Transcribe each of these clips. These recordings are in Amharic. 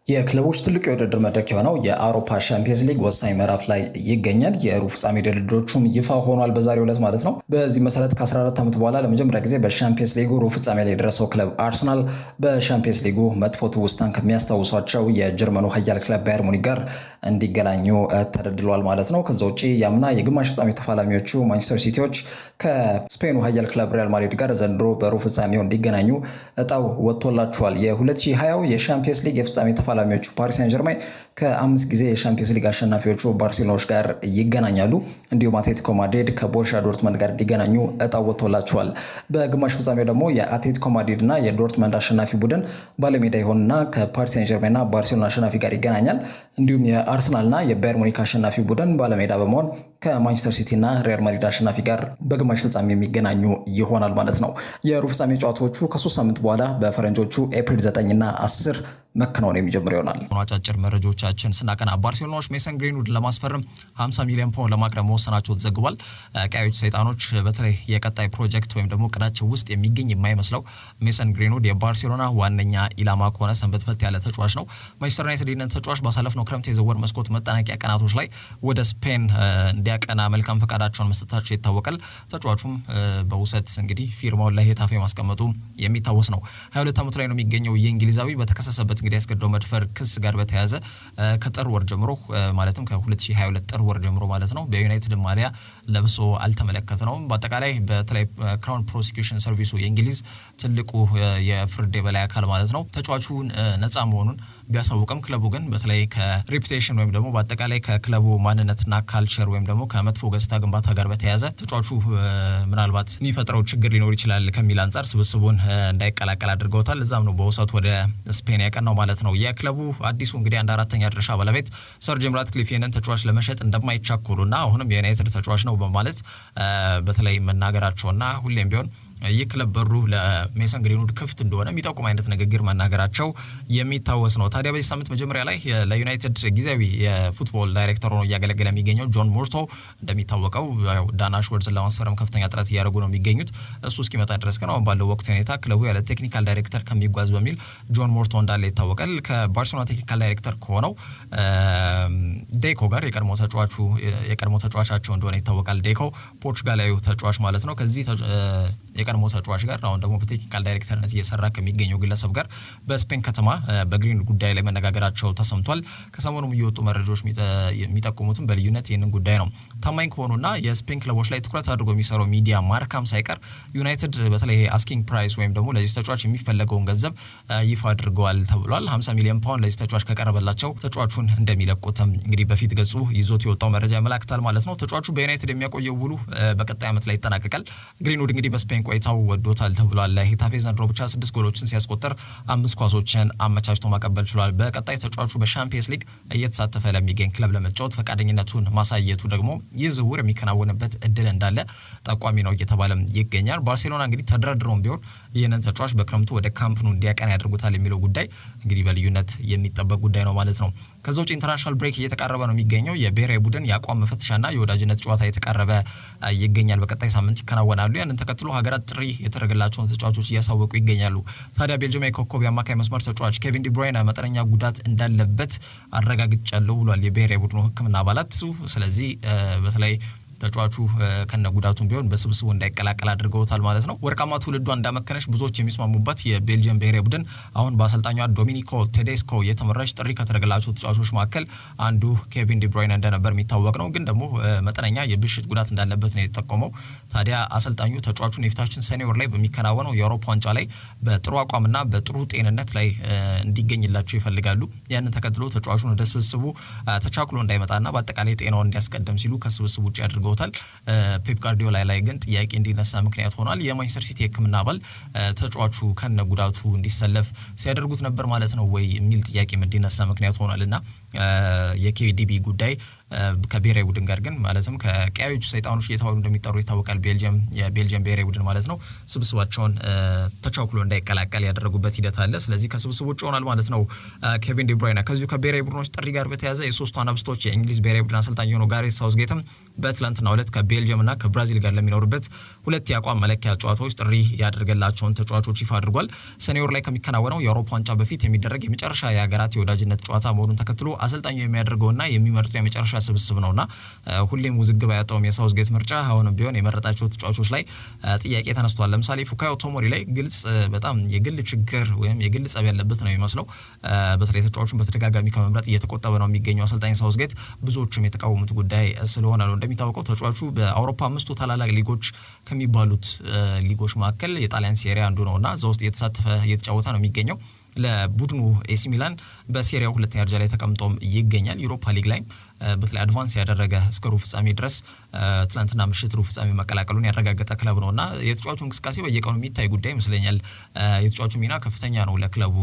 የክለቦች ትልቅ የውድድር መድረክ የሆነው የአውሮፓ ሻምፒየንስ ሊግ ወሳኝ ምዕራፍ ላይ ይገኛል። የሩብ ፍጻሜ ድልድሎቹም ይፋ ሆኗል በዛሬው ዕለት ማለት ነው። በዚህ መሰረት ከ14 ዓመት በኋላ ለመጀመሪያ ጊዜ በሻምፒየንስ ሊጉ ሩብ ፍጻሜ ላይ የደረሰው ክለብ አርሰናል በሻምፒየንስ ሊጉ መጥፎ ትውስታን ከሚያስታውሷቸው የጀርመኑ ኃያል ክለብ ባየር ሙኒክ ጋር እንዲገናኙ ተደልድሏል ማለት ነው። ከዛ ውጪ ያምና የግማሽ ፍጻሜ ተፋላሚዎቹ ማንቸስተር ሲቲዎች ከስፔኑ ኃያል ክለብ ሪያል ማድሪድ ጋር ዘንድሮ በሩብ ፍጻሜው እንዲገናኙ እጣው ወጥቶላቸዋል። የ2020 የሻምፒየንስ ሊግ የፍጻሜ ተፋላሚዎቹ ፓሪስ ሰን ጀርሜን ከ5 ጊዜ የሻምፒየንስ ሊግ አሸናፊዎቹ ባርሴሎናዎች ጋር ይገናኛሉ። እንዲሁም አትሌቲኮ ማድሪድ ከቦሩሲያ ዶርትመንድ ጋር እንዲገናኙ እጣው ወጥቶላቸዋል። በግማሽ ፍጻሜው ደግሞ የአትሌቲኮ ማድሪድ እና የዶርትመንድ አሸናፊ ቡድን ባለሜዳ ይሆንና ከፓሪስ ሰን ጀርሜን እና ባርሴሎና አሸናፊ ጋር ይገናኛል። እንዲሁም የአርሰናልና የባየር ሙኒክ አሸናፊ ቡድን ባለሜዳ በመሆን ከማንቸስተር ሲቲ እና ሪያል ማድሪድ አሸናፊ ጋር በግማሽ ፍጻሜ የሚገናኙ ይሆናል ማለት ነው። የሩብ ፍጻሜ ጨዋታዎቹ ከ3 ሳምንት በኋላ በፈረንጆቹ ኤፕሪል 9 እና 10 መከናወን የሚጀምር ይሆናል። አጫጭር መረጃዎቻችን ስናቀና ባርሴሎናዎች ሜሰን ግሪንውድ ለማስፈረም 50 ሚሊዮን ፓውንድ ለማቅረብ መወሰናቸው ተዘግቧል። ቀያዮች ሰይጣኖች በተለይ የቀጣይ ፕሮጀክት ወይም ደግሞ ቅዳቸው ውስጥ የሚገኝ የማይመስለው ሜሰን ግሪንውድ የባርሴሎና ዋነኛ ኢላማ ከሆነ ሰንበትበት ያለ ተጫዋች ነው። ማንቸስተር ዩናይትድ ይህንን ተጫዋች ባሳለፍነው ክረምት የዝውውር መስኮት መጠናቂያ ቀናቶች ላይ ወደ ስፔን እንዲያቀና መልካም ፈቃዳቸውን መስጠታቸው ይታወቃል። ተጫዋቹም በውሰት እንግዲህ ፊርማውን ለሄታፌ ማስቀመጡ የሚታወስ ነው። 22 ዓመቱ ላይ ነው የሚገኘው። የእንግሊዛዊ በተከሰሰበት እንግዲህ ያስገድዶ መድፈር ክስ ጋር በተያያዘ ከጥር ወር ጀምሮ ማለትም ከ2022 ጥር ወር ጀምሮ ማለት ነው በዩናይትድ ማሊያ ለብሶ አልተመለከተነውም። በአጠቃላይ በተለይ ክራውን ፕሮሲኪዩሽን ሰርቪሱ የእንግሊዝ ትልቁ የፍርድ የበላይ አካል ማለት ነው ተጫዋቹን ነፃ መሆኑን ቢያሳውቅም ክለቡ ግን በተለይ ከሬፑቴሽን ወይም ደግሞ በአጠቃላይ ከክለቡ ማንነትና ካልቸር ወይም ደግሞ ከመጥፎ ገጽታ ግንባታ ጋር በተያያዘ ተጫዋቹ ምናልባት የሚፈጥረው ችግር ሊኖር ይችላል ከሚል አንጻር ስብስቡን እንዳይቀላቀል አድርገውታል። እዛም ነው በውሰት ወደ ስፔን ያቀናው ማለት ነው። የክለቡ አዲሱ እንግዲህ 1/4ኛ ድርሻ ባለቤት ሰር ጂም ራትክሊፍ ይህንን ተጫዋች ለመሸጥ እንደማይቻኮሉና አሁንም የዩናይትድ ተጫዋች ነው በማለት በተለይ መናገራቸውና ሁሌም ቢሆን ይህ ክለብ በሩ ለሜሰን ግሪንውድ ክፍት እንደሆነ የሚጠቁም አይነት ንግግር መናገራቸው የሚታወስ ነው። ታዲያ በዚህ ሳምንት መጀመሪያ ላይ ለዩናይትድ ጊዜያዊ የፉትቦል ዳይሬክተር ሆኖ እያገለገለ የሚገኘው ጆን ሞርቶ እንደሚታወቀው ዳን አሽወርድን ለማስፈረም ከፍተኛ ጥረት እያደረጉ ነው የሚገኙት። እሱ እስኪመጣ ድረስ ግን አሁን ባለው ወቅት ሁኔታ ክለቡ ያለ ቴክኒካል ዳይሬክተር ከሚጓዝ በሚል ጆን ሞርቶ እንዳለ ይታወቃል። ከባርሴሎና ቴክኒካል ዳይሬክተር ከሆነው ዴኮ ጋር የቀድሞ ተጫዋቻቸው እንደሆነ ይታወቃል። ዴኮ ፖርቹጋላዊ ተጫዋች ማለት ነው። ከዚህ የቀድሞ ተጫዋች ጋር አሁን ደግሞ በቴክኒካል ዳይሬክተርነት እየሰራ ከሚገኘው ግለሰብ ጋር በስፔን ከተማ በግሪን ጉዳይ ላይ መነጋገራቸው ተሰምቷል። ከሰሞኑም እየወጡ መረጃዎች የሚጠቁሙትም በልዩነት ይህንን ጉዳይ ነው። ታማኝ ከሆኑና የስፔን ክለቦች ላይ ትኩረት አድርጎ የሚሰራው ሚዲያ ማርካም ሳይቀር ዩናይትድ በተለይ አስኪንግ ፕራይስ ወይም ደግሞ ለዚህ ተጫዋች የሚፈለገውን ገንዘብ ይፋ አድርገዋል ተብሏል። 50 ሚሊዮን ፓውንድ ለዚህ ተጫዋች ከቀረበላቸው ተጫዋቹን እንደሚለቁትም እንግዲህ በፊት ገጹ ይዞት የወጣው መረጃ ያመላክታል ማለት ነው። ተጫዋቹ በዩናይትድ የሚያቆየው ውሉ በቀጣይ ዓመት ላይ ይጠናቀቃል። ግሪንውድ እንግዲህ በስፔን ቆይታው ወዶታል ተብሏል። ሄታፌ ዘንድሮ ብቻ 6 ጎሎችን ሲያስቆጥር 5 ኳሶችን አመቻችቶ ማቀበል ችሏል። በቀጣይ ተጫዋቹ በሻምፒየንስ ሊግ እየተሳተፈ ለሚገኝ ክለብ ለመጫወት ፈቃደኝነቱን ማሳየቱ ደግሞ ይህ ዝውውር የሚከናወንበት እድል እንዳለ ጠቋሚ ነው እየተባለ ይገኛል። ባርሴሎና እንግዲህ ተደራድሮም ቢሆን ይህንን ተጫዋች በክረምቱ ወደ ካምፕ ኑ እንዲያቀና ያደርጉታል የሚለው ጉዳይ እንግዲህ በልዩነት የሚጠበቅ ጉዳይ ነው ማለት ነው። ከዛ ውጭ ኢንተርናሽናል ብሬክ እየተቃረበ ነው የሚገኘው። የብሔራዊ ቡድን የአቋም መፈተሻና የወዳጅነት ጨዋታ እየተቃረበ ይገኛል። በቀጣይ ሳምንት ይከናወናሉ። ያንን ተከትሎ ሀገራት ጥሪ የተደረገላቸውን ተጫዋቾች እያሳወቁ ይገኛሉ። ታዲያ ቤልጅየማዊ ኮከብ የአማካይ መስመር ተጫዋች ኬቪን ዲ ብሩይነ መጠነኛ ጉዳት እንዳለበት አረጋግጫለሁ ብሏል የብሔራዊ ቡድኑ ሕክምና አባላት። ስለዚህ በተለይ ተጫዋቹ ከነ ጉዳቱም ቢሆን በስብስቡ እንዳይቀላቀል አድርገውታል ማለት ነው። ወርቃማ ትውልዷ እንዳመከነች ብዙዎች የሚስማሙበት የቤልጂየም ብሔራዊ ቡድን አሁን በአሰልጣኟ ዶሚኒኮ ቴዴስኮ የተመራች ጥሪ ከተደረገላቸው ተጫዋቾች መካከል አንዱ ኬቪን ዲ ብሩይነ እንደነበር የሚታወቅ ነው። ግን ደግሞ መጠነኛ የብልሽት ጉዳት እንዳለበት ነው የተጠቆመው። ታዲያ አሰልጣኙ ተጫዋቹን የፊታችን ሰኔ ወር ላይ በሚከናወነው የአውሮፓ ዋንጫ ላይ በጥሩ አቋምና በጥሩ ጤንነት ላይ እንዲገኝላቸው ይፈልጋሉ። ያንን ተከትሎ ተጫዋቹን ወደ ስብስቡ ተቻክሎ እንዳይመጣና በአጠቃላይ ጤናውን እንዲያስቀደም ሲሉ ከስብስቡ ውጭ አድርገው ፔፕ ጋርዲዮላ ላይ ግን ጥያቄ እንዲነሳ ምክንያት ሆኗል። የማንቸስተር ሲቲ የሕክምና አባል ተጫዋቹ ከነ ጉዳቱ እንዲሰለፍ ሲያደርጉት ነበር ማለት ነው ወይ የሚል ጥያቄ እንዲነሳ ምክንያት ሆኗልና የኬዲቢ ጉዳይ ከብሔራዊ ቡድን ጋር ግን ማለትም ከቀያዮቹ ሰይጣኖች እየተባሉ እንደሚጠሩ ይታወቃል። የቤልጅየም ብሔራዊ ቡድን ማለት ነው ስብስባቸውን ተቻኩሎ እንዳይቀላቀል ያደረጉበት ሂደት አለ። ስለዚህ ከስብስቡ ውጭ ሆኗል ማለት ነው ኬቪን ዲ ብሩይነ። ከዚሁ ከብሔራዊ ቡድኖች ጥሪ ጋር በተያያዘ የሶስቱ አናብስቶች የእንግሊዝ ብሔራዊ ቡድን አሰልጣኝ የሆነው ጋሬት ሳውዝጌትም በትላንትናው ዕለት ከቤልጅየም እና ከብራዚል ጋር ለሚኖሩበት ሁለት የአቋም መለኪያ ጨዋታዎች ጥሪ ያደረገላቸውን ተጫዋቾች ይፋ አድርጓል። ሰኔ ወር ላይ ከሚከናወነው የአውሮፓ ዋንጫ በፊት የሚደረግ የመጨረሻ የሀገራት የወዳጅነት ጨዋታ መሆኑን ተከትሎ አሰልጣኙ የሚያደርገውና የሚመርጠው የመጨረሻ ስብስብ ነውና ሁሌም ውዝግብ ያጣውም የሳውዝጌት ምርጫ አሁንም ቢሆን የመረጣቸው ተጫዋቾች ላይ ጥያቄ ተነስቷል። ለምሳሌ ፉካዮ ቶሞሪ ላይ ግልጽ በጣም የግል ችግር ወይም የግል ጸብ ያለበት ነው የሚመስለው። በተለይ ተጫዋቹን በተደጋጋሚ ከመምረጥ እየተቆጠበ ነው የሚገኘው አሰልጣኝ ሳውዝጌት። ብዙዎችም የተቃወሙት ጉዳይ ስለሆነ ነው። እንደሚታወቀው ተጫዋቹ በአውሮፓ 5 ታላላቅ ሊጎች ከሚባሉት ሊጎች መካከል የጣሊያን ሴሪያ አንዱ ነውና እዛ ውስጥ እየተጫወተ ነው የሚገኘው። ለቡድኑ ኤሲ ሚላን በሴሪያው ሁለተኛ ደረጃ ላይ ተቀምጦም ይገኛል። ዩሮፓ ሊግ ላይ በተለይ አድቫንስ ያደረገ እስከ ሩብ ፍጻሜ ድረስ ትናንትና ምሽት ሩብ ፍጻሜ መቀላቀሉን ያረጋገጠ ክለብ ነውና የተጫዋቹ እንቅስቃሴ በየቀኑ የሚታይ ጉዳይ ይመስለኛል። የተጫዋቹ ሚና ከፍተኛ ነው ለክለቡ።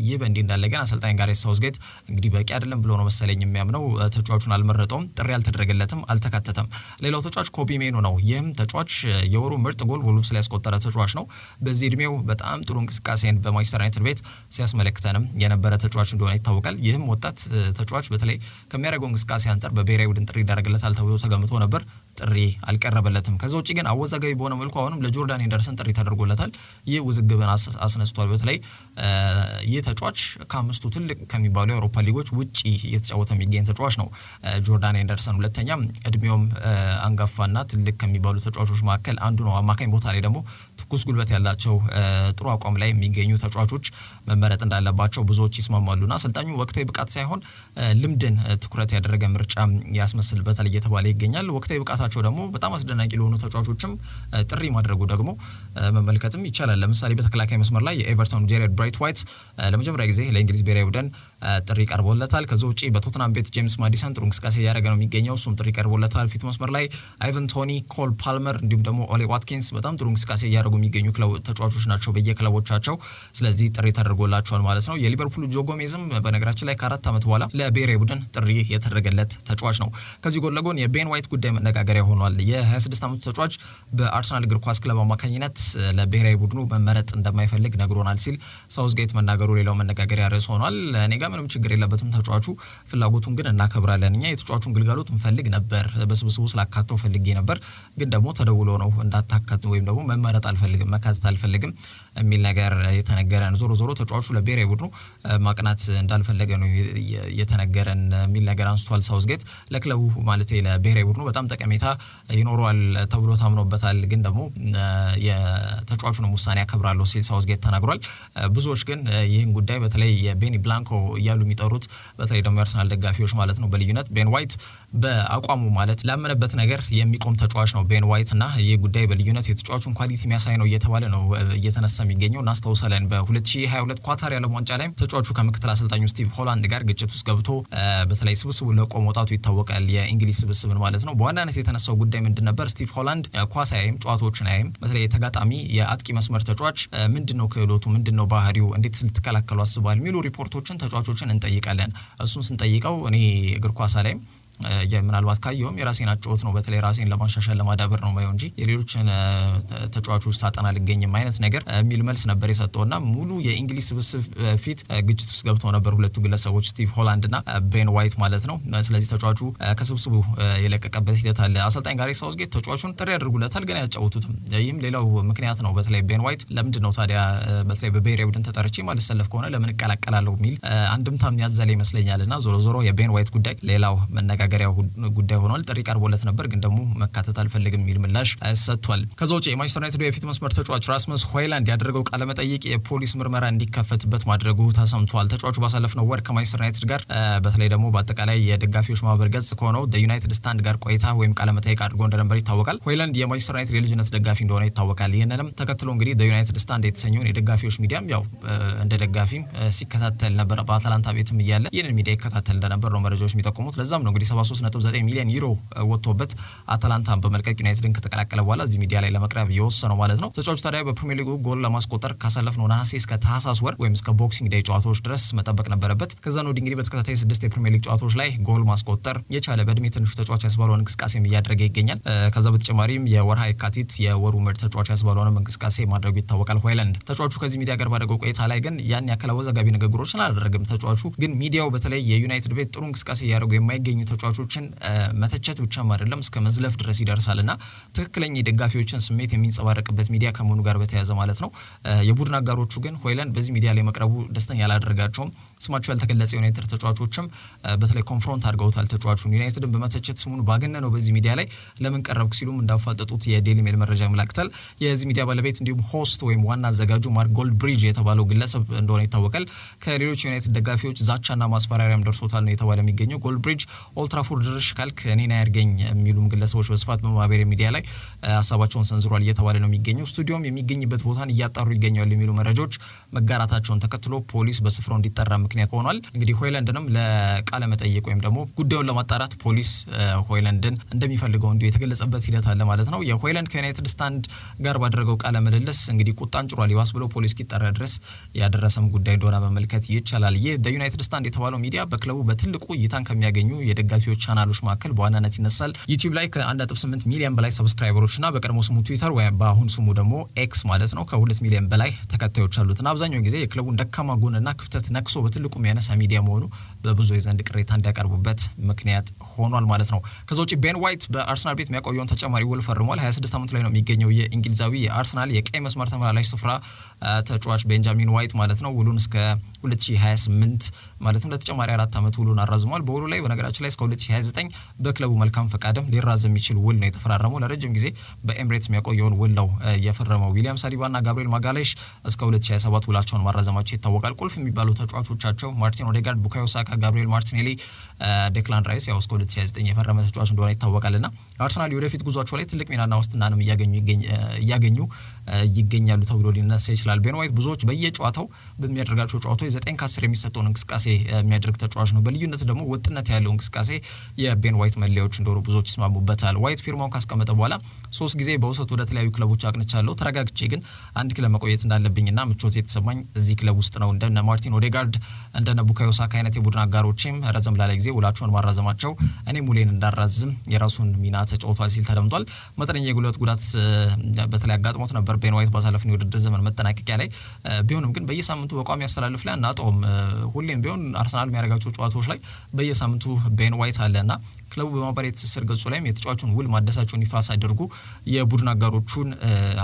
ይህ በእንዲህ እንዳለ ግን አሰልጣኝ ጋሬት ሳውዝጌት እንግዲህ በቂ አይደለም ብሎ ነው መሰለኝ የሚያምነው። ተጫዋቹን አልመረጠውም፣ ጥሪ አልተደረገለትም፣ አልተካተተም። ሌላው ተጫዋች ኮቢ ሜኑ ነው። ይህም ተጫዋች የወሩ ምርጥ ጎል ወልቭስ ላይ ያስቆጠረ ተጫዋች ነው። በዚህ እድሜው በጣም ጥሩ እንቅስቃሴን በማንቸስተር ዩናይትድ ቤት ሲያስመለክተንም የነበረ ተጫዋች እንደሆነ ይታወቃል። ይህም ወጣት ተጫዋች በተለይ ከሚያደርገው እንቅስቃሴ አንጻር በብሔራዊ ቡድን ጥሪ ይደረግለታል ተብሎ ተገምቶ ነበር። ጥሪ አልቀረበለትም። ከዛ ውጪ ግን አወዛጋቢ በሆነ መልኩ አሁንም ለጆርዳን ሄንደርሰን ጥሪ ተደርጎለታል። ይህ ውዝግብን አስነስቷል። በተለይ ይህ ተጫዋች ከአምስቱ ትልቅ ከሚባሉ የአውሮፓ ሊጎች ውጪ እየተጫወተ የሚገኝ ተጫዋች ነው ጆርዳን ሄንደርሰን። ሁለተኛ እድሜውም አንጋፋና ትልቅ ከሚባሉ ተጫዋቾች መካከል አንዱ ነው። አማካኝ ቦታ ላይ ደግሞ ትኩስ ጉልበት ያላቸው ጥሩ አቋም ላይ የሚገኙ ተጫዋቾች መመረጥ እንዳለባቸው ብዙዎች ይስማማሉና አሰልጣኙ ወቅታዊ ብቃት ሳይሆን ልምድን ትኩረት ያደረገ ምርጫ ያስመስልበታል እየተባለ ይገኛል። ወቅታዊ ብቃታቸው ደግሞ በጣም አስደናቂ ለሆኑ ተጫዋቾችም ጥሪ ማድረጉ ደግሞ መመልከትም ይቻላል። ለምሳሌ በተከላካይ መስመር ላይ የኤቨርተን ጄሬድ ብራይት ዋይት ለመጀመሪያ ጊዜ ለእንግሊዝ ብሔራዊ ቡድን ጥሪ ቀርቦለታል። ከዛ ውጪ በቶተናም ቤት ጄምስ ማዲሰን ጥሩ እንቅስቃሴ እያደረገ ነው የሚገኘው፣ እሱም ጥሪ ቀርቦለታል። ፊት መስመር ላይ አይቨን ቶኒ፣ ኮል ፓልመር እንዲሁም ደግሞ ኦሌ ዋትኪንስ በጣም ጥሩ እንቅስቃሴ እያደረጉ የሚገኙ ተጫዋቾች ናቸው በየክለቦቻቸው። ስለዚህ ጥሪ ተደርጎላቸዋል ማለት ነው። የሊቨርፑል ጆ ጎሜዝም በነገራችን ላይ ከ4 ዓመት በኋላ ለብሔራዊ ቡድን ጥሪ የተደረገለት ተጫዋች ነው። ከዚህ ጎን ለጎን የቤን ዋይት ጉዳይ መነጋገሪያ ሆኗል። የ26 ዓመቱ ተጫዋች በአርሰናል እግር ኳስ ክለብ አማካኝነት ለብሔራዊ ቡድኑ መመረጥ እንደማይፈልግ ነግሮናል ሲል ሳውዝጌት መናገሩ ሌላው መነጋገሪያ ርዕስ ሆኗል። እኔ ጋር ምንም ችግር የለበትም ተጫዋቹ፣ ፍላጎቱን ግን እናከብራለን። እኛ የተጫዋቹን ግልጋሎት እንፈልግ ነበር፣ በስብስቡ ስላካተው ፈልጌ ነበር፣ ግን ደግሞ ተደውሎ ነው እንዳታካቱ ወይም ደግሞ መመረጥ አልፈልግም መካተት አልፈልግም የሚል ነገር የተነገረን። ዞሮ ዞሮ ተጫዋቹ ለብሔራዊ ቡድኑ ማቅናት እንዳልፈለገ ነው የተነገረን የሚል ነገር አንስቷል ሳውዝጌት። ለክለቡ ማለት ለብሔራዊ ቡድኑ በጣም ጠቀሜታ ይኖረዋል ተብሎ ታምኖበታል፣ ግን ደግሞ የተጫዋቹንም ውሳኔ ያከብራለሁ ሲል ሳውዝጌት ተናግሯል። ብዙዎች ግን ይህን ጉዳይ በተለይ የቤኒ ብላንኮ እያሉ የሚጠሩት በተለይ ደግሞ የአርሰናል ደጋፊዎች ማለት ነው በልዩነት ቤን ዋይት በአቋሙ ማለት ላመነበት ነገር የሚቆም ተጫዋች ነው ቤን ዋይት እና ይህ ጉዳይ በልዩነት የተጫዋቹን ኳሊቲ የሚያሳይ ነው እየተባለ ነው እየተነሳ የሚገኘው። እናስታውሳለን በ2022 ኳታር የዓለም ዋንጫ ላይ ተጫዋቹ ከምክትል አሰልጣኙ ስቲቭ ሆላንድ ጋር ግጭት ውስጥ ገብቶ በተለይ ስብስቡን ለቆ መውጣቱ ይታወቃል። የእንግሊዝ ስብስብን ማለት ነው። በዋናነት የተነሳው ጉዳይ ምንድን ነበር? ስቲቭ ሆላንድ ኳስ አያይም፣ ጨዋታዎችን አያይም። በተለይ የተጋጣሚ የአጥቂ መስመር ተጫዋች ምንድነው ክህሎቱ፣ ምንድነው ባህሪው፣ እንዴት ልትከላከሉ አስባል የሚሉ ሪፖርቶችን ተጫዋቾችን እንጠይቃለን። እሱን ስንጠይቀው እኔ እግር ኳስ አላይም ምናልባት ካየውም የራሴን አጫወት ነው በተለይ ራሴን ለማሻሻል ለማዳበር ነው ማየው እንጂ የሌሎችን ተጫዋቾች ሳጠና ልገኝም አይነት ነገር የሚል መልስ ነበር የሰጠውና ሙሉ የእንግሊዝ ስብስብ ፊት ግጭት ውስጥ ገብተው ነበር ሁለቱ ግለሰቦች ስቲቭ ሆላንድ እና ቤን ዋይት ማለት ነው። ስለዚህ ተጫዋቹ ከስብስቡ የለቀቀበት ሂደት አለ። አሰልጣኝ ጋሬት ሳውዝጌት ተጫዋቹን ጥሪ ያደርጉለታል ግን አያጫውቱትም። ይህም ሌላው ምክንያት ነው። በተለይ ቤን ዋይት ለምንድን ነው ታዲያ በተለይ በብሔራዊ ቡድን ተጠርቼ ማልሰለፍ ከሆነ ለምን እቀላቀላለሁ የሚል አንድምታም ያዘለ ይመስለኛልና ዞሮ ዞሮ የቤን ዋይት ጉዳይ ሌላው መነጋገሪያ ጉዳይ ሆኗል። ጥሪ ቀርቦለት ነበር ግን ደግሞ መካተት አልፈልግም የሚል ምላሽ ሰጥቷል። ከዛ ውጪ የማንቸስተር ዩናይትድ የፊት መስመር ተጫዋች ራስመስ ሆይላንድ ያደረገው ቃለ መጠይቅ የፖሊስ ምርመራ እንዲከፈትበት ማድረጉ ተሰምቷል። ተጫዋቹ ባሳለፍነው ወር ከማንቸስተር ዩናይትድ ጋር በተለይ ደግሞ በአጠቃላይ የደጋፊዎች ማህበር ገጽ ከሆነው ዩናይትድ ስታንድ ጋር ቆይታ ወይም ቃለ መጠይቅ አድርጎ እንደነበር ይታወቃል። ሆይላንድ የማንቸስተር ዩናይትድ የልጅነት ደጋፊ እንደሆነ ይታወቃል። ይህንንም ተከትሎ እንግዲህ ዩናይትድ ስታንድ የተሰኘውን የደጋፊዎች ሚዲያም ያው እንደ ደጋፊም ሲከታተል ነበር። በአታላንታ ቤትም እያለ ይህንን ሚዲያ ይከታተል እንደነበር ነው መረጃዎች የሚጠቁሙት። ለዛም ነው እንግዲህ 73.9 ሚሊዮን ዩሮ ወጥቶበት አታላንታን በመልቀቅ ዩናይትድን ከተቀላቀለ በኋላ እዚህ ሚዲያ ላይ ለመቅረብ የወሰነው ማለት ነው። ተጫዋቹ ታዲያ በፕሪሚየር ሊጉ ጎል ለማስቆጠር ካሳለፍነው ነሐሴ እስከ ታህሳስ ወር ወይም እስከ ቦክሲንግ ዴይ ጨዋታዎች ድረስ መጠበቅ ነበረበት። ከዛ ነው እንግዲህ በተከታታይ 6 የፕሪሚየር ሊግ ጨዋታዎች ላይ ጎል ማስቆጠር የቻለ በእድሜ ትንሹ ተጫዋች ያስባለውን እንቅስቃሴም እያደረገ ይገኛል። ከዛ በተጨማሪም የወርሃ የካቲት የወሩ ምርጥ ተጫዋች ያስባለውን እንቅስቃሴ ማድረጉ ይታወቃል። ሆይላንድ ተጫዋቹ ከዚህ ሚዲያ ጋር ባደረገው ቆይታ ላይ ግን ያን ያክል አወዛጋቢ ንግግሮችን አላደረገም። ተጫዋቹ ግን ሚዲያው በተለይ የዩናይትድ ቤት ጥሩ እንቅስቃሴ ያደረጉ የማይገኙ ተጫዋቾችን መተቸት ብቻም አይደለም እስከ መዝለፍ ድረስ ይደርሳልና ትክክለኛ የደጋፊዎችን ስሜት የሚንጸባረቅበት ሚዲያ ከመሆኑ ጋር በተያያዘ ማለት ነው። የቡድን አጋሮቹ ግን ሆይላንድ በዚህ ሚዲያ ላይ መቅረቡ ደስተኛ አላደረጋቸውም። ስማቸው ያልተገለጸ ዩናይትድ ተጫዋቾችም በተለይ ኮንፍሮንት አድርገውታል ተጫዋቹን ዩናይትድን በመተቸት ስሙን ባገነነው በዚህ ሚዲያ ላይ ለምን ቀረብክ ሲሉም እንዳፋጠጡት የዴሊ ሜል መረጃ ያመለክታል። የዚህ ሚዲያ ባለቤት እንዲሁም ሆስት ወይም ዋና አዘጋጁ ማርክ ጎልድብሪጅ የተባለው ግለሰብ እንደሆነ ይታወቃል። ከሌሎች ዩናይትድ ደጋፊዎች ዛቻና ማስፈራሪያም ደርሶታል ነው የተባለ የሚገኘው። ጎልድብሪጅ ኦልትራፎርድ ድረሽ ካልክ እኔን አያርገኝ የሚሉም ግለሰቦች በስፋት በማህበራዊ ሚዲያ ላይ ሀሳባቸውን ሰንዝሯል እየተባለ ነው የሚገኘው። ስቱዲዮም የሚገኝበት ቦታን እያጣሩ ይገኛሉ የሚሉ መረጃዎች መጋራታቸውን ተከትሎ ፖሊስ በስፍራው እንዲጠራ ምክንያት ሆኗል። እንግዲህ ሆይላንድንም ለቃለ መጠይቅ ወይም ደግሞ ጉዳዩን ለማጣራት ፖሊስ ሆይላንድን እንደሚፈልገው እንዲሁ የተገለጸበት ሂደት አለ ማለት ነው። የሆይላንድ ከዩናይትድ ስታንድ ጋር ባደረገው ቃለ ምልልስ እንግዲህ ቁጣን ጭሯል። ይባስ ብሎ ፖሊስ ኪጣራ ድረስ ያደረሰም ጉዳይ እንደሆነ መመልከት ይቻላል። ይህ ዩናይትድ ስታንድ የተባለው ሚዲያ በክለቡ በትልቁ እይታን ከሚያገኙ የደጋፊዎች ቻናሎች መካከል በዋናነት ይነሳል። ዩቲዩብ ላይ ከ1.8 ሚሊዮን በላይ ሰብስክራይበሮችና በቀድሞ ስሙ ትዊተር ወይም በአሁን ስሙ ደግሞ ኤክስ ማለት ነው ከ2 ሚሊዮን በላይ ተከታዮች አሉትና አብዛኛው ጊዜ የክለቡን ደካማ ጎንና ክፍተት ነክሶ በትልቁ የሚያነሳ ሚዲያ መሆኑ በብዙ የዘንድ ቅሬታ እንዲያቀርቡበት ምክንያት ሆኗል ማለት ነው። ከዛ ውጪ ቤን ዋይት በአርሰናል ቤት የሚያቆየውን ተጨማሪ ውል ፈርሟል። 26 ዓመት ላይ ነው የሚገኘው የእንግሊዛዊ የአርሰናል የቀይ መስመር ተመላላሽ ስፍራ ተጫዋች ቤንጃሚን ዋይት ማለት ነው። ውሉን እስከ 2028 ማለትም ለተጨማሪ 4 ዓመት ውሉን አራዝሟል። በውሉ ላይ በነገራችን ላይ እስከ 2029 በክለቡ መልካም ፈቃድም ሊራዘም የሚችል ውል ነው የተፈራረመው። ለረጅም ጊዜ በኤምሬትስ የሚያቆየውን ውል ነው የፈረመው። ዊሊያም ሳሊባና ጋብሪኤል ማጋሌሽ እስከ 2027 ውላቸውን ማራዘማቸው ይታወቃል። ቁልፍ የሚባሉ ተጫዋቾቻቸው ማርቲን ኦዴጋርድ፣ ቡካዮ ሳካ፣ ጋብሪኤል ማርቲኔሊ፣ ዴክላን ራይስ ያው እስከ 2029 የፈረመ ተጫዋች እንደሆነ ይታወቃልና አርሰናል የወደፊት ጉዟቸው ላይ ትልቅ ሚናና ዋስትናንም እያገኙ ይገኛሉ ተብሎ ሊነሳ ይችላል። ቤን ዋይት ብዙዎች በየጨዋታው በሚያደርጋቸው ጨዋታዎች 9 ከ10 የሚሰጠውን እንቅስቃሴ የሚያደርግ ተጫዋች ነው። በልዩነት ደግሞ ወጥነት ያለው እንቅስቃሴ የቤን ዋይት መለያዎች እንደሆኑ ብዙዎች ይስማሙበታል። ዋይት ፊርማውን ካስቀመጠ በኋላ 3 ጊዜ በውሰት ወደ ተለያዩ ክለቦች አቅንቻለሁ፣ ተረጋግቼ ግን አንድ ክለብ መቆየት እንዳለብኝና ምቾት የተሰማኝ እዚህ ክለብ ውስጥ ነው። እንደነ ማርቲን ኦዴጋርድ እንደነ ቡካዮ ሳካ አይነት የቡድን አጋሮችም ረዘም ላለ ጊዜ ውላቸውን ማራዘማቸው እኔ ሙሌን እንዳራዝም የራሱን ሚና ተጫውቷል ሲል ተደምጧል። መጠነኛ የጉልበት ጉዳት በተለይ አጋጥሞት ነበር ቤን ዋይት ባሳለፍነው የውድድር ዘመን መጠናቀቂያ ላይ። ቢሆንም ግን በየሳምንቱ በቋሚ ያስተላልፍ ላይ አናጣውም። ሁሌም ቢሆን አርሰናል የሚያደርጋቸው ጨዋታዎች ላይ በየሳምንቱ ቤን ዋይት አለና ክለቡ በማህበራዊ ትስስር ገጹ ላይም የተጫዋቹን ውል ማደሳቸውን ይፋ ሳያደርጉ የቡድን አጋሮቹን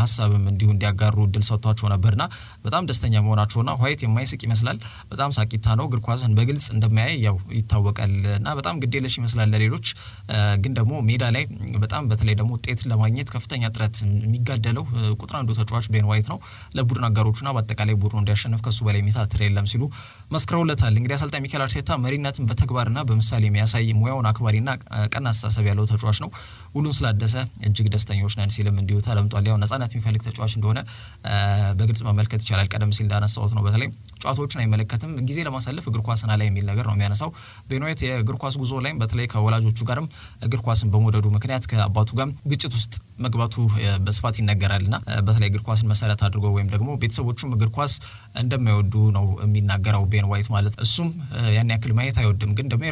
ሀሳብም እንዲሁ እንዲያጋሩ እድል ሰጥቷቸው ነበርና በጣም ደስተኛ መሆናቸውና ዋይት የማይስቅ ይመስላል። በጣም ሳቂታ ነው። እግር ኳስን በግልጽ እንደማያይ ያው ይታወቃልና በጣም ግዴለሽ ይመስላል ለሌሎች። ግን ደግሞ ሜዳ ላይ በጣም በተለይ ደግሞ ውጤት ለማግኘት ከፍተኛ ጥረት የሚጋደለው ቁጥር አንዱ ተጫዋች ቤን ዋይት ነው። ለቡድን አጋሮቹና በአጠቃላይ ቡድኑ እንዲያሸንፍ ከሱ በላይ የሚታትር የለም ሲሉ መስክረውለታል። እንግዲህ አሰልጣኝ ሚኬል አርቴታ መሪነትን በተግባርና በምሳሌ የሚያሳይ ሙያውን አክባሪና ቀና አስተሳሰብ ያለው ተጫዋች ነው። ውሉን ስላደሰ እጅግ ደስተኞች ነን ሲልም እንዲሁ ተደምጧል። ያው ነጻነት የሚፈልግ ተጫዋች እንደሆነ በግልጽ መመልከት ይቻላል። ቀደም ሲል እንዳነሳሁት ነው። በተለይ ጨዋታዎችን አይመለከትም፣ ጊዜ ለማሳለፍ እግር ኳስና ላይ የሚል ነገር ነው የሚያነሳው። ቤን ዋይት የእግር ኳስ ጉዞ ላይም በተለይ ከወላጆቹ ጋርም እግር ኳስን በመውደዱ ምክንያት ከአባቱ ጋር ግጭት ውስጥ መግባቱ በስፋት ይነገራልና በተለይ እግር ኳስን መሰረት አድርጎ ወይም ደግሞ ቤተሰቦቹም እግር ኳስ እንደማይወዱ ነው የሚናገረው ቤን ዋይት ማለት። እሱም ያን ያክል ማየት አይወድም፣ ግን ደግሞ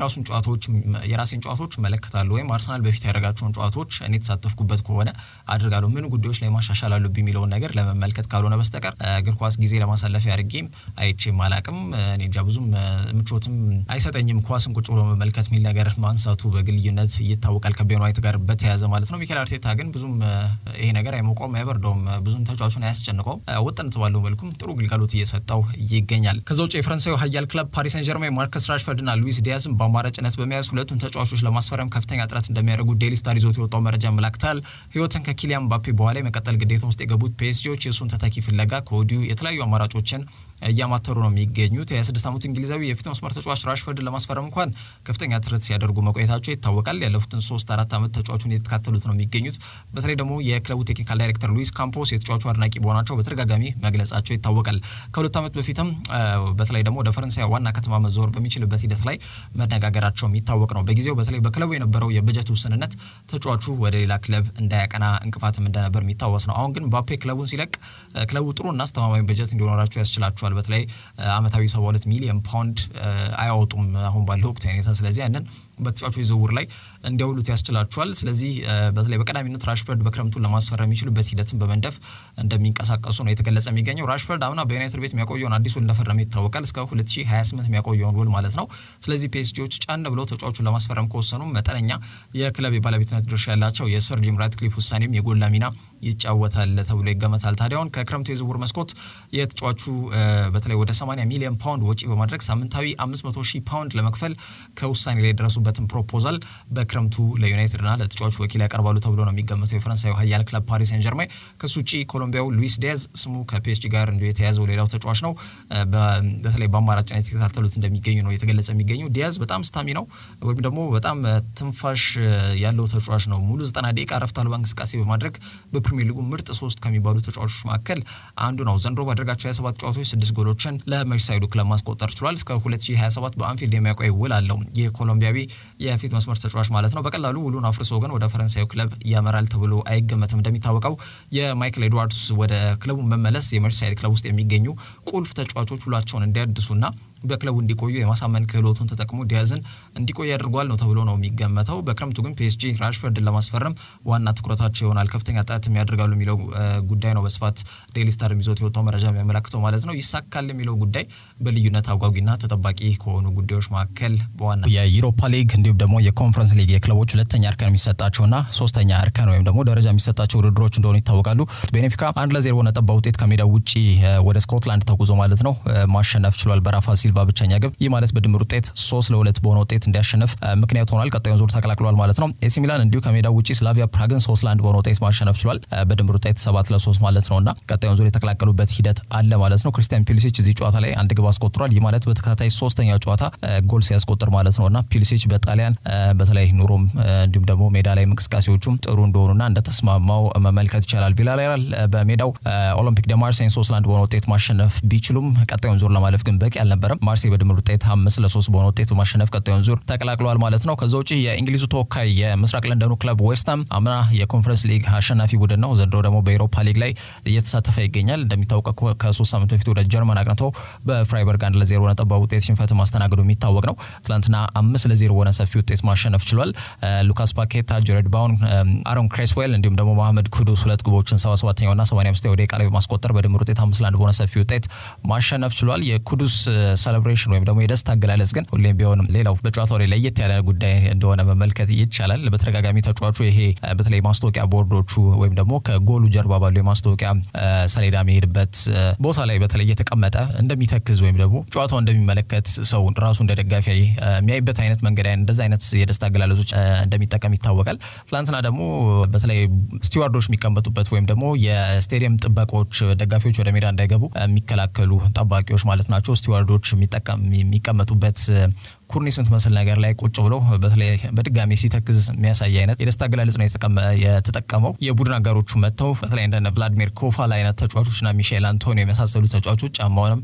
የራሴን ጨዋታዎች እመለከታለሁ ወይም አርሰናል በፊት ያደረጋቸውን ጨዋታዎች እኔ የተሳተፍኩበት ከሆነ አድርጋለሁ፣ ምን ጉዳዮች ላይ ማሻሻል አለብኝ የሚለውን ነገር ለመመልከት ካልሆነ በስተቀር እግር ኳስ ጊዜ ለማሳለፍ ያድርጌም አይቼም አላቅም። እኔ እንጃ ብዙም ምቾትም አይሰጠኝም ኳስን ቁጭ ብሎ መመልከት የሚል ነገር ማንሳቱ በግልዩነት ይታወቃል ከቤን ዋይት ጋር በተያያዘ ማለት ነው። ሚኬል አርቴታ ግን ብዙም ይሄ ነገር አይሞቀውም፣ አይበርደውም፣ ብዙም ተጫዋቹን አያስጨንቀውም። ወጥነት ባለው መልኩም ጥሩ ግልጋሎት እየሰጠው ይገኛል። ከዛ ውጭ የፈረንሳዩ ኃያል ክለብ ፓሪስ ሰን ጀርሜን ማርከስ ራሽፈርድና ሉዊስ ዲያዝን በአማራጭነት በመያዝ ሁለቱን ተጫዋቾች ለማስፈረም ከፍተኛ ጥረት እንደሚያደርጉ ዴይሊ ስታር ይዞት የወጣው መረጃ ያመለክታል። ህይወትን ከኪሊያን ምባፔ በኋላ የመቀጠል ግዴታ ውስጥ የገቡት ፒኤስጂዎች የእሱን ተተኪ ፍለጋ ከወዲሁ የተለያዩ አማራጮችን እያማተሩ ነው የሚገኙት። የ26 ዓመቱ እንግሊዛዊ የፊት መስመር ተጫዋች ራሽፎርድን ለማስፈረም እንኳን ከፍተኛ ጥረት ሲያደርጉ መቆየታቸው ይታወቃል። ያለፉትን 3-4 ዓመት ተጫዋቹን የተከታተሉት ነው የሚገኙት። በተለይ ደግሞ የክለቡ ቴክኒካል ዳይሬክተር ሉዊስ ካምፖስ የተጫዋቹ አድናቂ በሆናቸው በተደጋጋሚ መግለጻቸው ይታወቃል። ከ2 ዓመት በፊትም በተለይ ደግሞ ወደ ፈረንሳይ ዋና ከተማ መዞር በሚችልበት ሂደት ላይ መነጋገራቸው የሚታወቅ ነው። በጊዜው በተለይ በክለቡ የነበረው የበጀት ውስንነት ተጫዋቹ ወደ ሌላ ክለብ እንዳያቀና እንቅፋትም እንደነበር የሚታወስ ነው። አሁን ግን ምባፔ ክለቡን ሲለቅ ክለቡ ጥሩና አስተማማኝ በጀት እንዲኖራቸው ያስችላቸዋል። በተለይ አመታዊ 72 ሚሊዮን ፓውንድ አያወጡም አሁን ባለው ወቅት ሁኔታ። ስለዚህ ያንን በተጫዋቾች ዝውውር ላይ እንዲያውሉት ያስችላቸዋል። ስለዚህ በተለይ በቀዳሚነት ራሽፎርድ በክረምቱን ለማስፈረም የሚችሉበት ሂደትን በመንደፍ እንደሚንቀሳቀሱ ነው የተገለጸ የሚገኘው። ራሽፎርድ አምና በዩናይትድ ቤት የሚያቆየውን አዲስ ውል እንደፈረመ ይታወቃል። እስከ 2028 የሚያቆየውን ውል ማለት ነው። ስለዚህ ፒኤስጂዎች ጫን ብለው ተጫዋቹን ለማስፈረም ከወሰኑ መጠነኛ የክለብ የባለቤትነት ድርሻ ያላቸው የሰር ጂም ራትክሊፍ ውሳኔም የጎላ ሚና ይጫወታል ተብሎ ይገመታል። ታዲያውን ከክረምቱ የዝውውር መስኮት የተጫዋቹ በተለይ ወደ 80 ሚሊዮን ፓውንድ ወጪ በማድረግ ሳምንታዊ 500,000 ፓውንድ ለመክፈል ከውሳኔ ላይ የደረሱበትን ፕሮፖዛል በክረምቱ ለዩናይትድና ለተጫዋቹ ወኪል ያቀርባሉ ተብሎ ነው የሚገመተው የፈረንሳዩ ኃያል ክለብ ፓሪስ ሴን ጀርሜን። ከሱ ውጪ ኮሎምቢያው ሉዊስ ዲያዝ ስሙ ከፒኤስጂ ጋር እንዲሁ የተያዘው ሌላው ተጫዋች ነው። በተለይ በአማራጭነት የተከታተሉት እንደሚገኙ ነው የተገለጸ የሚገኘው። ዲያዝ በጣም ስታሚ ነው ወይም ደግሞ በጣም ትንፋሽ ያለው ተጫዋች ነው። ሙሉ 90 ደቂቃ ረፍት አልባ እንቅስቃሴ በማድረግ በፕሪሚየር ሊጉ ምርጥ 3 ከሚባሉ ተጫዋቾች መካከል አንዱ ነው። ዘንድሮ ባደረጋቸው 27 ጨዋታዎች 6 ጎሎችን ለመርሳይዱ ክለብ ማስቆጠር ችሏል። እስከ 2027 በአንፊልድ የሚያቆይ ውል አለው ይህ ኮሎምቢያዊ የፊት መስመር ተጫዋች ማለት ነው። በቀላሉ ውሉን አፍርሶ ግን ወደ ፈረንሳዩ ክለብ ያመራል ተብሎ አይገመትም። እንደሚታወቀው የማይክል ኤድዋርድስ ወደ ክለቡ መመለስ የመርሳይድ ክለብ ውስጥ የሚገኙ ቁልፍ ተጫዋቾች ውላቸውን እንዲያድሱና በክለቡ እንዲቆዩ የማሳመን ክህሎቱን ተጠቅሞ ዲያዝን እንዲቆይ ያደርጓል ነው ተብሎ ነው የሚገመተው። በክረምቱ ግን ፒኤስጂ ራሽፎርድን ለማስፈረም ዋና ትኩረታቸው ይሆናል። ከፍተኛ ጥረት የሚያደርጋሉ የሚለው ጉዳይ ነው በስፋት ዴይሊ ስታር ይዞት የወጣው መረጃ የሚያመላክተው ማለት ነው። ይሳካል የሚለው ጉዳይ በልዩነት አጓጊና ተጠባቂ ከሆኑ ጉዳዮች መካከል በዋና የዩሮፓ ሊግ እንዲሁም ደግሞ የኮንፈረንስ ሊግ የክለቦች ሁለተኛ እርከን የሚሰጣቸውና ሶስተኛ እርከን ወይም ደግሞ ደረጃ የሚሰጣቸው ውድድሮች እንደሆኑ ይታወቃሉ። ቤኔፊካ 1-0 ነጥብ በውጤት ከሜዳው ውጪ ወደ ስኮትላንድ ተጉዞ ማለት ነው ማሸነፍ ችሏል በራፋ ሲልቫ ብቸኛ ግብ። ይህ ማለት በድምር ውጤት 3-2 በሆነ ውጤት እንዲያሸንፍ ምክንያት ሆኗል። ቀጣዩን ዙር ተቀላቅሏል ማለት ነው። ኤሲ ሚላን እንዲሁ ከሜዳው ውጪ ስላቪያ ፕራግን 3-1 በሆነ ውጤት ማሸነፍ ችሏል በድምር ውጤት 7-3 ማለት ነውና ቀጣዩን ዙር የተቀላቀሉበት ሂደት አለ ማለት ነው። ክሪስቲያን ፒሊሲች እዚህ ጨዋታ ላይ አንድ ግብ አስቆጥሯል። ይህ ማለት በተከታታይ ሶስተኛው ጨዋታ ጎል ሲያስቆጥር ማለት ነውና ፒሊሲች በጣሊያን በተለይ ኑሮም እንዲሁም ደግሞ ሜዳ ላይ እንቅስቃሴዎቹም ጥሩ እንደሆኑና እንደተስማማው መመልከት ይቻላል። ቪላሪያል በሜዳው ኦሎምፒክ ደ ማርሴይን 3-1 በሆነ ውጤት ማሸነፍ ቢችሉም ቀጣዩን ዙር ለማለፍ ግን በቂ አልነበረም። ማርሴይ በድምር ውጤት 5-3 በሆነ ውጤት በማሸነፍ ቀጣዩን ዙር ተቀላቅሏል ማለት ነው። ከዛ ውጪ የእንግሊዙ ተወካይ የምስራቅ ለንደኑ ክለብ ዌስትሃም አምና የኮንፈረንስ ሊግ አሸናፊ ቡድን ነው። ዘንድሮ ደግሞ በኤሮፓ ሊግ ላይ እየተሳተፈ ይገኛል። እንደሚታወቀው ከ3 ሳምንት በፊት ወደ ጀርመን አቅንቶ በፍራይበርግ 1-0 ነጥብ በውጤት ሽንፈት ማስተናገዱ የሚታወቅ ነው። ትናንትና 5-0 በሆነ ሰፊ ውጤት ማሸነፍ ችሏል። ሉካስ ፓኬታ፣ ጀሬድ ባውን፣ አሮን ክሬስዌል እንዲሁም ደግሞ መሐመድ ኩዱስ 2 ግቦችን 77ኛውና 85ኛው ደቂቃ ላይ በማስቆጠር በድምር ውጤት 5-1 በሆነ ሰፊ ውጤት ማሸነፍ ችሏል። የኩዱስ ሴሌብሬሽን ወይም ደግሞ የደስታ አገላለጽ ግን ሁሌም ቢሆንም ሌላው በጨዋታው ላይ ለየት ያለ ጉዳይ እንደሆነ መመልከት ይቻላል። በተደጋጋሚ ተጫዋቹ ይሄ በተለይ ማስታወቂያ ቦርዶቹ ወይም ደግሞ ከጎሉ ጀርባ ባሉ የማስታወቂያ ሰሌዳ የሚሄድበት ቦታ ላይ በተለይ የተቀመጠ እንደሚተክዝ ወይም ደግሞ ጨዋታው እንደሚመለከት ሰው ራሱ እንደ ደጋፊ የሚያይበት አይነት መንገድ እንደዛ አይነት የደስታ አገላለጾች እንደሚጠቀም ይታወቃል። ትላንትና ደግሞ በተለይ ስቲዋርዶች የሚቀመጡበት ወይም ደግሞ የስቴዲየም ጥበቆች ደጋፊዎች ወደ ሜዳ እንዳይገቡ የሚከላከሉ ጠባቂዎች ማለት ናቸው ስቲዋርዶች የሚቀመጡበት ኩርኒስ የምትመስል ነገር ላይ ቁጭ ብሎ በተለይ በድጋሚ ሲተክዝ የሚያሳይ አይነት የደስታ አገላለጽ ነው የተጠቀመው። የቡድን አጋሮቹ መጥተው በተለይ እንደነ ቭላዲሚር ኮፋል አይነት ተጫዋቾችና ሚሼል አንቶኒዮ የመሳሰሉ ተጫዋቾች ጫማውንም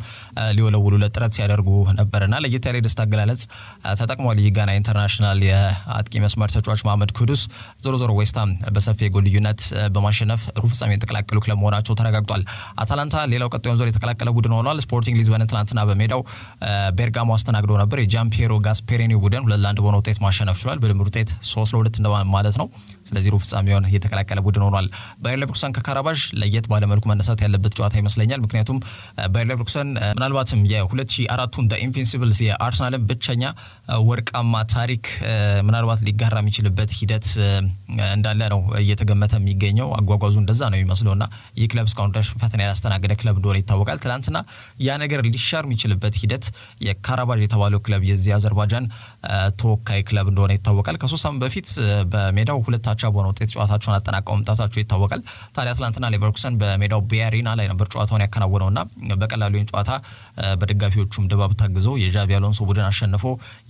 ሊወለውሉለት ጥረት ሲያደርጉ ነበርና ለየት ያለ የደስታ አገላለጽ ተጠቅሟል። የጋና ኢንተርናሽናል የአጥቂ መስመር ተጫዋች መሐመድ ኩዱስ ዞሮ ዌስትሃም በሰፊ የጎል ልዩነት በማሸነፍ ሩብ ፍጻሜ የተቀላቀሉ ክለብ መሆናቸው ተረጋግጧል። አታላንታ ሌላው ቀጣዩን ዙር የተቀላቀለ ቡድን ሆኗል። ስፖርቲንግ ሊዝበን ትናንትና በሜዳው ቤርጋሞ አስተናግዶ ነበር። የጃምፒየሮ ጋስፔሪኒ ቡድን 2-1 በሆነ ውጤት ማሸነፍ ችሏል። በድምር ውጤት 3-2 ማለት ነው። ስለዚህ ሩብ ፍጻሜውን የተቀላቀለ ቡድን ሆኗል። ባየር ሌቨርኩሰን ከካራባዥ ለየት ባለመልኩ መነሳት ያለበት ጨዋታ ይመስለኛል። ምክንያቱም ባየር ሌቨርኩሰን ምናልባትም የ2004ቱን ኢንቪንሲብልስ የአርሰናልን ብቸኛ ወርቃማ ታሪክ ምናልባት ሊጋራ የሚችልበት ሂደት እንዳለ ነው እየተገመተ የሚገኘው። አጓጓዙ እንደዛ ነው የሚመስለውና ይህ ክለብ እስካሁን ድረስ ፈተና ያላስተናገደ ክለብ እንደሆነ ይታወቃል። ትናንትና ያ ነገር ሊሻር የሚችልበት ሂደት የካራባዥ የተባለው ክለብ የዚያ የአዘርባይጃን ተወካይ ክለብ እንደሆነ ይታወቃል። ከ3 ሳምንት በፊት በሜዳው 2-2 በሆነ ውጤት ጨዋታቸውን አጠናቀው መምጣታቸው ይታወቃል። ታዲያ ትላንትና ሌቨርኩሰን በሜዳው ቢያሪና ላይ ነበር ጨዋታውን ያከናወነውና በቀላሉ ይህን ጨዋታ በደጋፊዎቹም ድባብ ታግዞ የዣቪ አሎንሶ ቡድን አሸንፎ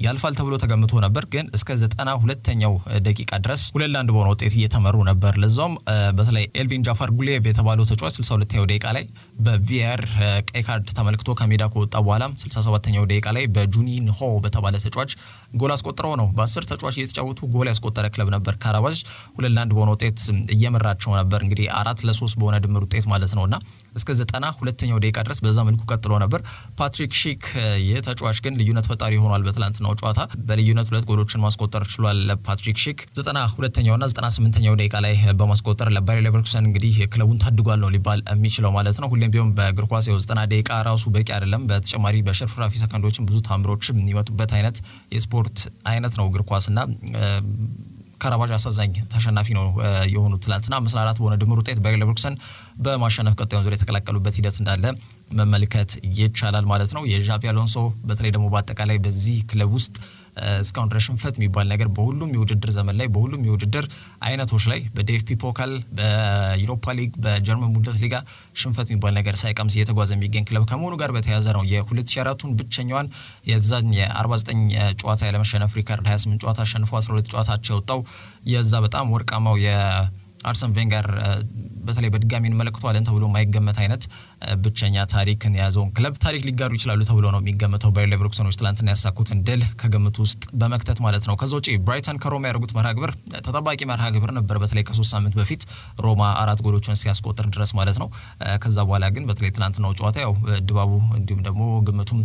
ያልፋል ተብሎ ተገምቶ ነበር። ግን እስከ 92ኛው ደቂቃ ድረስ 2-1 በሆነ ውጤት እየተመሩ ነበር። ለዛውም በተለይ ኤልቪን ጃፋር ጉሌቭ የተባለው ተጫዋች 62ኛው ደቂቃ ላይ በቪአር ቀይ ካርድ ተመልክቶ ከሜዳ ከወጣ በኋላ 67ኛው ደቂቃ ላይ በጁኒንሆ በተባለ ተጫዋች ጎል አስቆጥረው ነው። በ10 ተጫዋች እየተጫወቱ ጎል ያስቆጠረ ክለብ ነበር ካራባጅ 2-1 በሆነ ውጤት እየመራቸው ነበር። እንግዲህ 4-3 በሆነ ድምር ውጤት ማለት ነውና እስከ 92ኛው ደቂቃ ድረስ በዛ መልኩ ቀጥሎ ነበር። ፓትሪክ ሺክ የተጫዋች ግን ልዩነት ፈጣሪ ሆኗል። በትላንትናው ጨዋታ በልዩነት 2 ጎሎችን ማስቆጠር ችሏል። ፓትሪክ ሺክ 92ኛውና 98ኛው ደቂቃ ላይ በማስቆጠር ለባየር ሌቨርኩሰን እንግዲህ ክለቡን ታድጓል ነው ሊባል የሚችለው ማለት ነው። ሁሌም ቢሆን በእግር ኳስ 90 ደቂቃ ራሱ በቂ አይደለም። በተጨማሪ በሽርፍራፊ ሰከንዶችን ብዙ ታምሮችም የሚመጡበት አይነት የስፖርት አይነት ነው እግር ኳስና ካራባጅ አሳዛኝ ተሸናፊ ነው የሆኑት። ትላንትና 5-4 በሆነ ድምር ውጤት ባየር ሌቨርኩሰን በማሸነፍ ቀጣዩን ዙር የተቀላቀሉበት ሂደት እንዳለ መመልከት ይቻላል ማለት ነው። የዣቪ አሎንሶ በተለይ ደግሞ በአጠቃላይ በዚህ ክለብ ውስጥ እስካሁን ድረስ ሽንፈት የሚባል ነገር በሁሉም የውድድር ዘመን ላይ በሁሉም የውድድር አይነቶች ላይ በዲኤፍቢ ፖካል፣ በዩሮፓ ሊግ፣ በጀርመን ቡንደስሊጋ ሽንፈት የሚባል ነገር ሳይቀምስ እየተጓዘ የሚገኝ ክለብ ከመሆኑ ጋር በተያያዘ ነው የ2004ቱን ብቸኛዋን የዛን የ49 ጨዋታ ያለመሸነፍ ሪካርድ 28 ጨዋታ አሸንፎ 12 ጨዋታቸው የወጣው የዛ በጣም ወርቃማው የአርሰን ቬንገር በተለይ በድጋሚ እንመለከተዋለን ተብሎ የማይገመት አይነት ብቸኛ ታሪክን የያዘውን ክለብ ታሪክ ሊጋሩ ይችላሉ ተብሎ ነው የሚገመተው። ባየር ሌቨርኩሰኖች ትላንትና ያሳኩትን ድል ከግምት ውስጥ በመክተት ማለት ነው። ከዛ ውጪ ብራይተን ከሮማ ያደረጉት መርሃ ግብር ተጠባቂ መርሃ ግብር ነበር። በተለይ ከ3 ሳምንት በፊት ሮማ 4 ጎሎችን ሲያስቆጥር ድረስ ማለት ነው። ከዛ በኋላ ግን በተለይ ትላንትናው ጨዋታ ያው ድባቡ እንዲሁም ደግሞ ግምቱም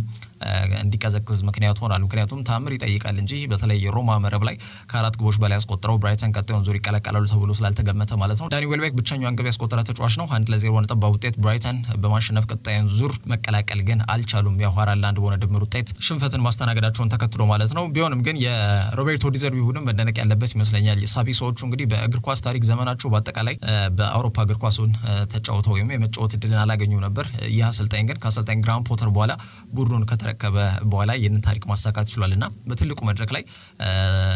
እንዲቀዘቅዝ ምክንያት ሆኗል። ምክንያቱም ታምር ይጠይቃል እንጂ በተለይ የሮማ መረብ ላይ ከ4 ግቦች በላይ ያስቆጥረው ብራይተን ቀጣዩን ዙር ይቀላቀላሉ ተብሎ ስላልተገመተ ማለት ነው። ዳኒ ዌልቤክ ብቸኛውን ግብ ያስቆጠረ ተጫዋች ነው። 1-0 ነጥብ ውጤት ብራይተን በማሸነፍ ቀጣዩን ዙር መቀላቀል ግን አልቻሉም። ያው 4-1 በሆነ ድምር ውጤት ሽንፈትን ማስተናገዳቸውን ተከትሎ ማለት ነው። ቢሆንም ግን የሮቤርቶ ዲዘርቢ ቡድን መደነቅ ያለበት ይመስለኛል። የሳቢሶቹ እንግዲህ በእግር ኳስ ታሪክ ዘመናቸው በአጠቃላይ በአውሮፓ እግር ኳሱን ተጫውተው ወይም የመጫወት እድልን አላገኙም ነበር። ይህ አሰልጣኝ ግን ከአሰልጣኝ ግራም ፖተር በኋላ ቡድኑን ከተረከበ በኋላ ይህንን ታሪክ ማሳካት ችሏልና በትልቁ መድረክ ላይ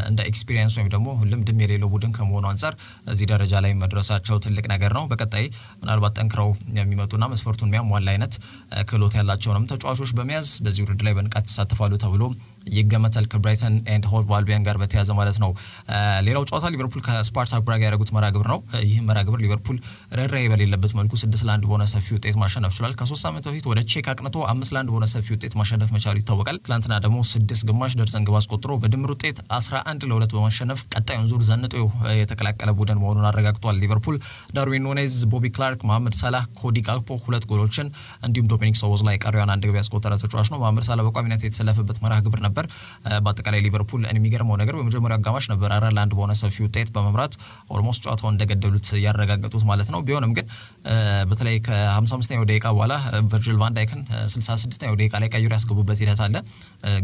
እንደ ኤክስፒሪየንስ ወይም ደግሞ ልምድም የሌለው ቡድን ከመሆኑ አንጻር እዚህ ደረጃ ላይ መድረሳቸው ትልቅ ነገር ነው። በቀጣይ ምናልባት ጠንክረው የሚመጡና መስፈርቱን የሚያሟላ አይነት ክህሎት ያላቸውንም ተጫዋቾች በመያዝ በዚህ ውድድር ላይ በንቃት ይሳተፋሉ ተብሎ ይገመታል። ከብራይተን ኤንድ ሆቭ አልቢዮን ጋር በተያያዘ ማለት ነው። ሌላው ጨዋታ ሊቨርፑል ከስፓርታክ ብራጋ ያደረጉት መርሃ ግብር ነው። ይህ መርሃ ግብር ሊቨርፑል ርህራሄ በሌለበት መልኩ 6-1 በሆነ ሰፊ ውጤት ማሸነፍ ችሏል። ከ3 ሳምንት በፊት ወደ ቼክ አቅንቶ 5-1 በሆነ ሰፊ ውጤት ማሸነፍ መቻሉ ይታወቃል። ትላንትና ደግሞ 6 ግማሽ ደርዘን ግብ አስቆጥሮ በድምር ውጤት 11-2 በማሸነፍ ቀጣዩን ዙር ዘንጦ የተቀላቀለ ቡድን መሆኑን አረጋግጧል። ሊቨርፑል ዳርዊን ኑኔዝ፣ ቦቢ ክላርክ፣ መሐመድ ሳላህ፣ ኮዲ ጋክፖ 2 ጎሎችን እንዲሁም ዶሚኒክ ሶቦስላይ ቀሪዋን 1 ግብ ያስቆጠረ ተጫዋች ነው። መሐመድ ሳላህ በቋሚነት የተሰለፈበት መርሃ ግብር ነበር። በአጠቃላይ ሊቨርፑል የሚገርመው ነገር በመጀመሪያው አጋማሽ ነበር 4-1 በሆነ ሰፊ ውጤት በመምራት ኦልሞስት ጨዋታውን እንደገደሉት ያረጋገጡት ማለት ነው። ቢሆንም ግን በተለይ ከ55ኛው ደቂቃ በኋላ ቨርጂል ቫን ዳይክን 66ኛው ደቂቃ ላይ ቀይሮ ያስገቡበት ሂደት አለ፣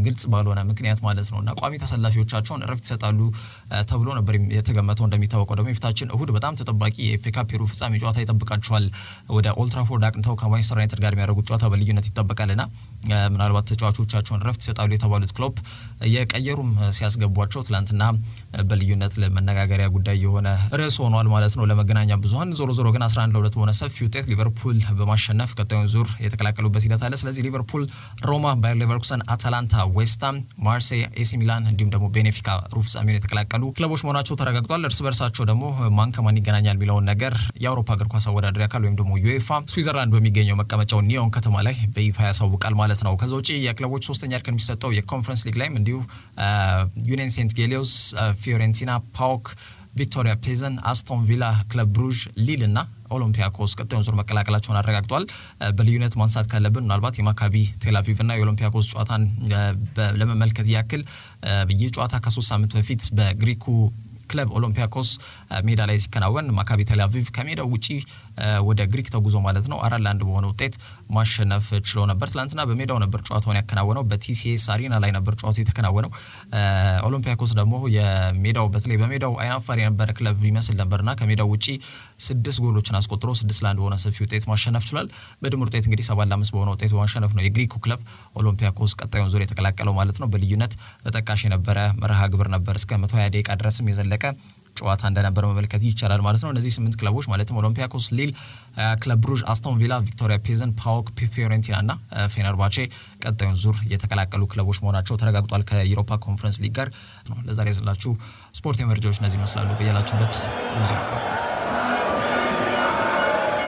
ግልጽ ባልሆነ ምክንያት ማለት ነው። እና ቋሚ ተሰላፊዎቻቸውን እረፍት ይሰጣሉ ተብሎ ነበር የተገመተው። እንደሚታወቀው ደግሞ የፊታችን እሁድ በጣም ተጠባቂ የኤፍኤ ካፕ ሩብ ፍጻሜ ጨዋታ ይጠብቃቸዋል። ወደ ኦልድ ትራፎርድ አቅንተው ከማንቸስተር ዩናይትድ ጋር የሚያደርጉት ጨዋታ በልዩነት ይጠበቃልና ምናልባት ተጫዋቾቻቸውን እረፍት ይሰጣሉ የተባሉት ክሎፕ የቀየሩም ሲያስገቧቸው ትላንትና በልዩነት ለመነጋገሪያ ጉዳይ የሆነ ርዕስ ሆኗል ማለት ነው ለመገናኛ ብዙኃን። ዞሮ ግን 11-2 በሆነ ሰፊ ውጤት ሊቨርፑል በማሸነፍ ቀጣዩን ዙር የተቀላቀሉበት ሂደት አለ። ስለዚህ ሊቨርፑል፣ ሮማ፣ ባየር ሌቨርኩሰን፣ አታላንታ፣ ዌስትሃም፣ ማርሴይ፣ ኤሲ ሚላን እንዲሁም ደግሞ ቤኔፊካ ሩብ ፍጻሜውን የተቀላቀሉ ክለቦች መሆናቸው ተረጋግጧል። እርስ በርሳቸው ደግሞ ማን ከማን ይገናኛል የሚለውን ነገር የአውሮፓ እግር ኳስ አወዳዳሪ አካል ወይም ደግሞ ዩኤፋ ስዊዘርላንድ በሚገኘው መቀመጫው ኒዮን ከተማ ላይ በይፋ ያሳውቃል ማለት ነው። ከዛ ውጪ የክለቦች ሶስተኛ እርከን የሚሰጠው የኮንፈረንስ ሊግ ላይም እንዲሁ ዩኒየን ሴንት ጌሊዮስ፣ ፊዮሬንቲና፣ ፓውክ፣ ቪክቶሪያ ፕሌዘን፣ አስቶን ቪላ፣ ክለብ ብሩዥ፣ ሊል እና ኦሎምፒያኮስ ቀጣዩን ዙር መቀላቀላቸውን አረጋግጧል። በልዩነት ማንሳት ካለብን ምናልባት የማካቢ ቴልአቪቭ እና የኦሎምፒያኮስ ጨዋታን ለመመልከት ያክል ይህ ጨዋታ ከ3 ሳምንት በፊት በግሪኩ ክለብ ኦሎምፒያኮስ ሜዳ ላይ ሲከናወን ማካቢ ቴልአቪቭ ከሜዳው ውጪ ወደ ግሪክ ተጉዞ ማለት ነው 4-1 በሆነ ውጤት ማሸነፍ ችሎ ነበር። ትላንትና በሜዳው ነበር ጨዋታውን ያከናወነው፣ በቲሲኤስ አሪና ላይ ነበር ጨዋታው የተከናወነው። ኦሎምፒያኮስ ደግሞ የሜዳው በተለይ በሜዳው አይናፋር የነበረ ክለብ ይመስል ነበርና ከሜዳው ውጪ 6 ጎሎችን አስቆጥሮ 6-1 በሆነ ሰፊ ውጤት ማሸነፍ ችሏል። በድምር ውጤት እንግዲህ 7-5 በሆነ ውጤት ማሸነፍ ነው የግሪኩ ክለብ ኦሎምፒያኮስ ቀጣዩን ዙር የተቀላቀለው ማለት ነው። በልዩነት ተጠቃሽ የነበረ መርሃ ግብር ነበር። እስከ 120 ደቂቃ ድረስም የዘለቀ ጨዋታ እንደነበረ መመልከት ይቻላል ማለት ነው። እነዚህ 8 ክለቦች ማለትም ኦሎምፒያኮስ፣ ሊል፣ ክለብ ብሩዥ፣ አስቶን ቪላ፣ ቪክቶሪያ ፔዘን፣ ፓኦክ፣ ፊዮሬንቲና እና ፌነርባቼ ቀጣዩን ዙር የተቀላቀሉ ክለቦች መሆናቸው ተረጋግጧል ከዩሮፓ ኮንፈረንስ ሊግ ጋር። ለዛሬ ያዝላችሁ ስፖርት መረጃዎች እነዚህ ይመስላሉ። በያላችሁበት ጥሩ ጊዜ